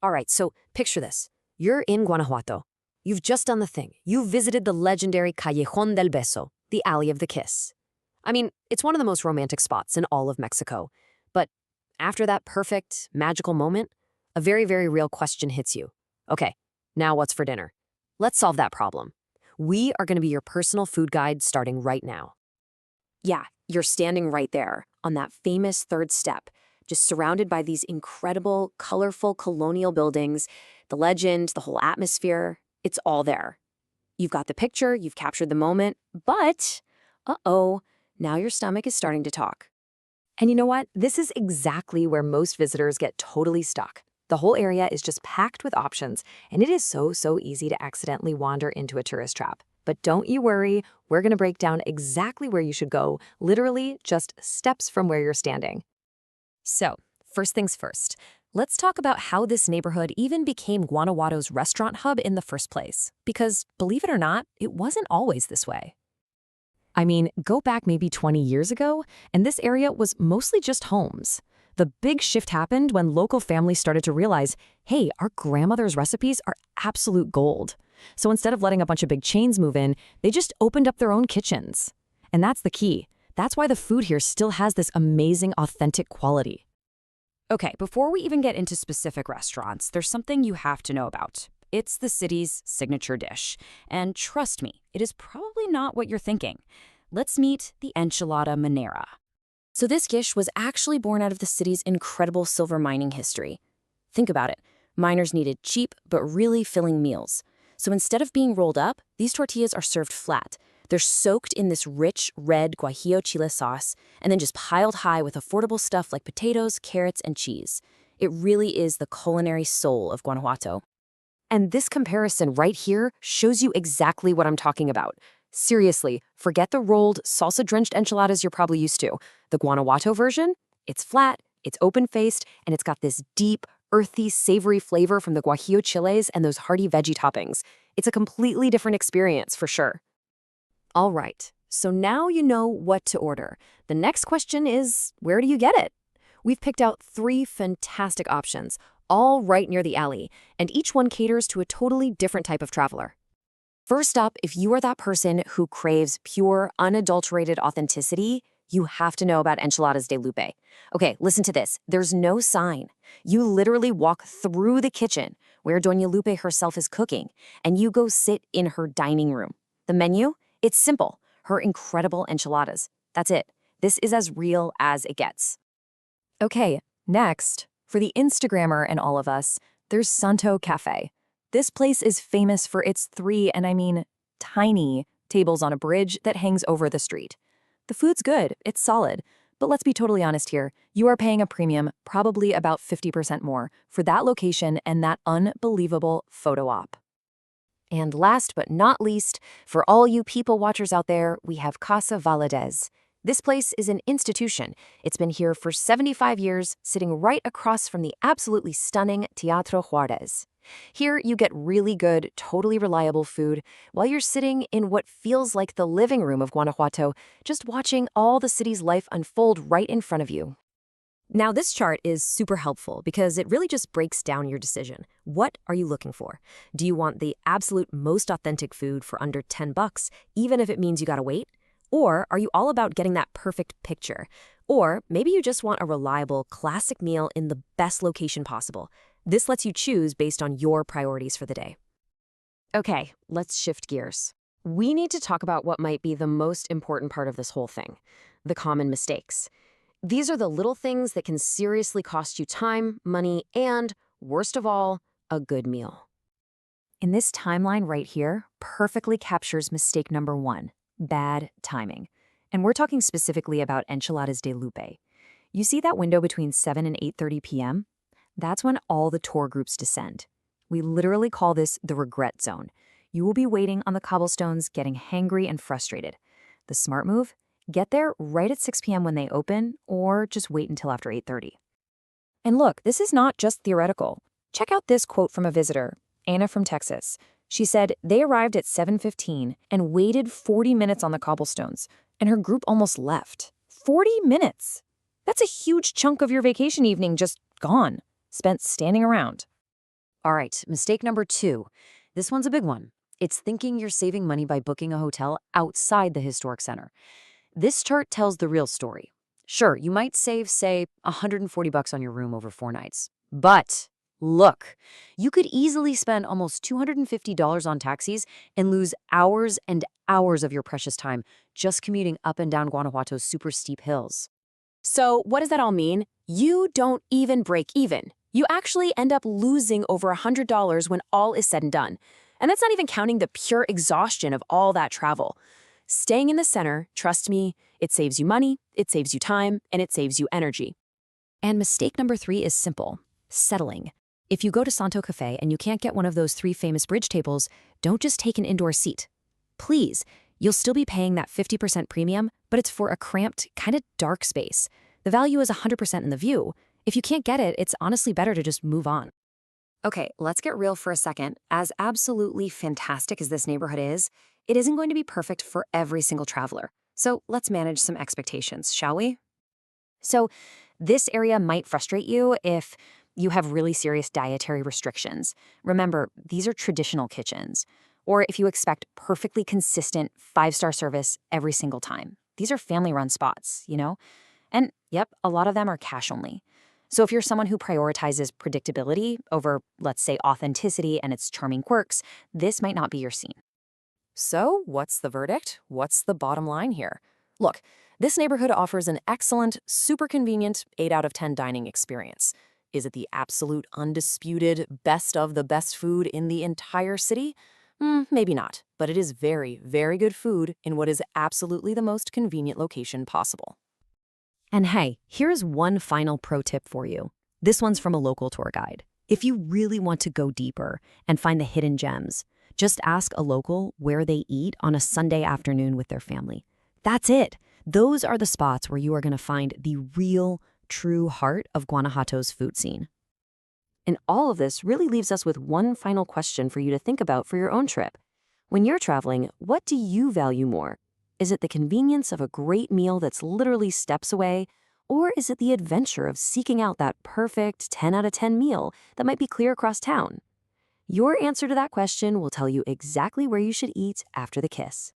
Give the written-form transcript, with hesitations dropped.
All right, so picture this. You're in Guanajuato. You've just done the thing. You visited the legendary Callejón del Beso, the Alley of the Kiss. I mean, it's one of the most romantic spots in all of Mexico. But after that perfect, magical moment, a very, very real question hits you. Okay, now what's for dinner? Let's solve that problem. We are going to be your personal food guide starting right now. Yeah, you're standing right there on that famous third step, just surrounded by these incredible, colorful colonial buildings, the legend, the whole atmosphere. It's all there. You've got the picture, you've captured the moment, but, uh-oh, now your stomach is starting to talk. And you know what? This is exactly where most visitors get totally stuck. The whole area is just packed with options, and it is so easy to accidentally wander into a tourist trap. But don't you worry, we're going to break down exactly where you should go, literally just steps from where you're standing. So, first things first, let's talk about how this neighborhood even became Guanajuato's restaurant hub in the first place. Because, believe it or not, it wasn't always this way. I mean, go back maybe 20 years ago, and this area was mostly just homes. The big shift happened when local families started to realize, hey, our grandmother's recipes are absolute gold. So instead of letting a bunch of big chains move in, they just opened up their own kitchens. And that's the key. That's why the food here still has this amazing, authentic quality. Okay, before we even get into specific restaurants, there's something you have to know about. It's the city's signature dish. And trust me, it is probably not what you're thinking. Let's meet the enchilada minera. So this dish was actually born out of the city's incredible silver mining history. Think about it. Miners needed cheap but really filling meals. So instead of being rolled up, these tortillas are served flat. They're soaked in this rich, red guajillo chile sauce and then just piled high with affordable stuff like potatoes, carrots, and cheese. It really is the culinary soul of Guanajuato. And this comparison right here shows you exactly what I'm talking about. Seriously, forget the rolled, salsa-drenched enchiladas you're probably used to. The Guanajuato version? It's flat, it's open-faced, and it's got this deep, earthy, savory flavor from the guajillo chiles and those hearty veggie toppings. It's a completely different experience, for sure. All right, so now you know what to order. The next question is, where do you get it? We've picked out 3 fantastic options, all right near the alley, and each one caters to a totally different type of traveler. First up, if you are that person who craves pure, unadulterated authenticity, you have to know about Enchiladas de Lupe. Okay, listen to this. There's no sign. You literally walk through the kitchen where Doña Lupe herself is cooking, and you go sit in her dining room. The menu? It's simple. Her incredible enchiladas. That's it. This is as real as it gets. Okay, next, for the Instagrammer and all of us, there's Santo Cafe. This place is famous for its 3, and I mean tiny, tables on a bridge that hangs over the street. The food's good, it's solid, but let's be totally honest here. You are paying a premium, probably about 50% more, for that location and that unbelievable photo op. And last but not least, for all you people watchers out there, we have Casa Valadez. This place is an institution. It's been here for 75 years, sitting right across from the absolutely stunning Teatro Juarez. Here, you get really good, totally reliable food while you're sitting in what feels like the living room of Guanajuato, just watching all the city's life unfold right in front of you. Now, this chart is super helpful because it really just breaks down your decision. What are you looking for? Do you want the absolute most authentic food for under $10, even if it means you gotta wait? Or are you all about getting that perfect picture? Or maybe you just want a reliable, classic meal in the best location possible. This lets you choose based on your priorities for the day. Okay, let's shift gears. We need to talk about what might be the most important part of this whole thing, the common mistakes. These are the little things that can seriously cost you time, money, and, worst of all, a good meal. In this timeline right here, perfectly captures mistake number 1. Bad timing. And we're talking specifically about Enchiladas de Lupe. You see that window between 7 and 8:30 p.m.? That's when all the tour groups descend. We literally call this the regret zone. You will be waiting on the cobblestones, getting hangry and frustrated. The smart move? Get there right at 6 p.m. when they open, or just wait until after 8:30. And look, this is not just theoretical. Check out this quote from a visitor, Anna from Texas. She said they arrived at 7:15 and waited 40 minutes on the cobblestones, and her group almost left. 40 minutes! That's a huge chunk of your vacation evening just gone, spent standing around. All right, mistake number 2. This one's a big one. It's thinking you're saving money by booking a hotel outside the historic center. This chart tells the real story. Sure, you might save, say, $140 on your room over 4 nights. But look, you could easily spend almost $250 on taxis and lose hours and hours of your precious time just commuting up and down Guanajuato's super steep hills. So what does that all mean? You don't even break even. You actually end up losing over $100 when all is said and done. And that's not even counting the pure exhaustion of all that travel. Staying in the center, trust me, it saves you money, it saves you time, and it saves you energy. And mistake number 3 is simple: settling. If you go to Santo Cafe and you can't get one of those 3 famous bridge tables, don't just take an indoor seat. Please, you'll still be paying that 50% premium, but it's for a cramped, kind of dark space. The value is 100% in the view. If you can't get it, it's honestly better to just move on. Okay, let's get real for a second. As absolutely fantastic as this neighborhood is, it isn't going to be perfect for every single traveler. So let's manage some expectations, shall we? So this area might frustrate you if you have really serious dietary restrictions. Remember, these are traditional kitchens. Or if you expect perfectly consistent 5-star service every single time. These are family-run spots, you know? And yep, a lot of them are cash only. So if you're someone who prioritizes predictability over, let's say, authenticity and its charming quirks, this might not be your scene. So what's the verdict? What's the bottom line here? Look, this neighborhood offers an excellent, super convenient 8 out of 10 dining experience. Is it the absolute, undisputed best of the best food in the entire city? Maybe not, but it is very, very good food in what is absolutely the most convenient location possible. And hey, here's one final pro tip for you. This one's from a local tour guide. If you really want to go deeper and find the hidden gems, just ask a local where they eat on a Sunday afternoon with their family. That's it. Those are the spots where you are going to find the real, true heart of Guanajuato's food scene. And all of this really leaves us with one final question for you to think about for your own trip. When you're traveling, what do you value more? Is it the convenience of a great meal that's literally steps away? Or is it the adventure of seeking out that perfect 10 out of 10 meal that might be clear across town? Your answer to that question will tell you exactly where you should eat after the kiss.